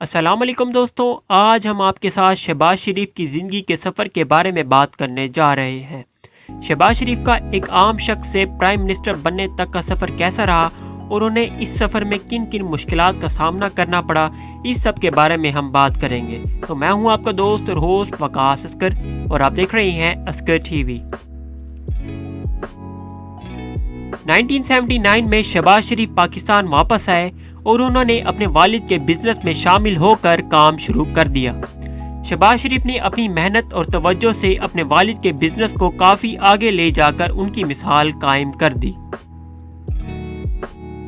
السلام علیکم دوستو، آج ہم آپ کے ساتھ شہباز شریف کی زندگی کے سفر کے بارے میں بات کرنے جا رہے ہیں۔ شہباز شریف کا ایک عام شخص سے پرائم منسٹر بننے تک کا سفر کیسا رہا اور انہیں اس سفر میں کن کن مشکلات کا سامنا کرنا پڑا، اس سب کے بارے میں ہم بات کریں گے۔ تو میں ہوں آپ کا دوست اور ہوسٹ وقاص اصغر اور آپ دیکھ رہے ہیں اصغر ٹی وی۔ 1979 میں شہباز شریف پاکستان واپس آئے اور انہوں نے اپنے والد کے بزنس میں شامل ہو کر کام شروع کر دیا۔ شہباز شریف نے اپنی محنت اور توجہ سے اپنے والد کے بزنس کو کافی آگے لے جا کر ان کی مثال قائم کر دی۔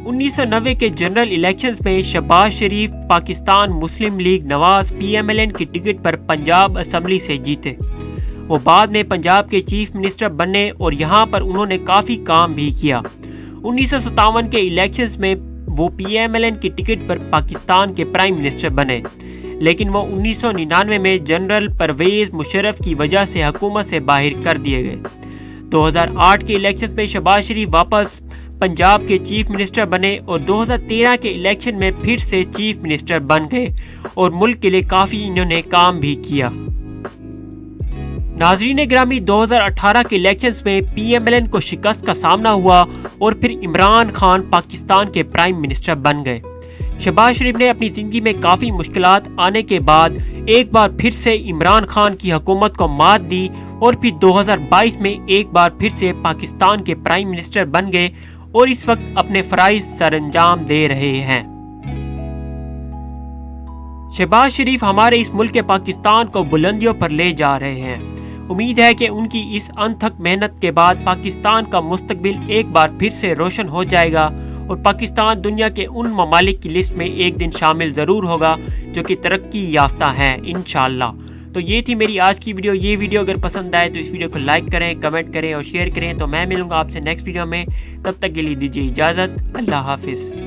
1990 کے جنرل الیکشنز میں شہباز شریف پاکستان مسلم لیگ نواز PMLN کی ٹکٹ پر پنجاب اسمبلی سے جیتے۔ وہ بعد میں پنجاب کے چیف منسٹر بنے اور یہاں پر انہوں نے کافی کام بھی کیا۔ 1957 کے الیکشنز میں وہ PMLN کی ٹکٹ پر پاکستان کے پرائم منسٹر بنے، لیکن وہ 1999 میں جنرل پرویز مشرف کی وجہ سے حکومت سے باہر کر دیے گئے۔ 2008 کے الیکشن میں شہباز شریف واپس پنجاب کے چیف منسٹر بنے اور 2013 کے الیکشن میں پھر سے چیف منسٹر بن گئے اور ملک کے لیے کافی انہوں نے کام بھی کیا۔ ناظرین گرامی، 2018 کے الیکشنز میں PMLN کو شکست کا سامنا ہوا اور پھر عمران خان پاکستان کے پرائم منسٹر بن گئے۔ شہباز شریف نے اپنی زندگی میں کافی مشکلات آنے کے بعد ایک بار پھر سے عمران خان کی حکومت کو مات دی اور پھر 2022 میں ایک بار پھر سے پاکستان کے پرائم منسٹر بن گئے اور اس وقت اپنے فرائض سر انجام دے رہے ہیں۔ شہباز شریف ہمارے اس ملک پاکستان کو بلندیوں پر لے جا رہے ہیں۔ امید ہے کہ ان کی اس انتھک محنت کے بعد پاکستان کا مستقبل ایک بار پھر سے روشن ہو جائے گا اور پاکستان دنیا کے ان ممالک کی لسٹ میں ایک دن شامل ضرور ہوگا جو کہ ترقی یافتہ ہیں انشاءاللہ۔ تو یہ تھی میری آج کی ویڈیو۔ یہ ویڈیو اگر پسند آئے تو اس ویڈیو کو لائک کریں، کمنٹ کریں اور شیئر کریں۔ تو میں ملوں گا آپ سے نیکسٹ ویڈیو میں، تب تک کے لیے دیجیے اجازت۔ اللہ حافظ۔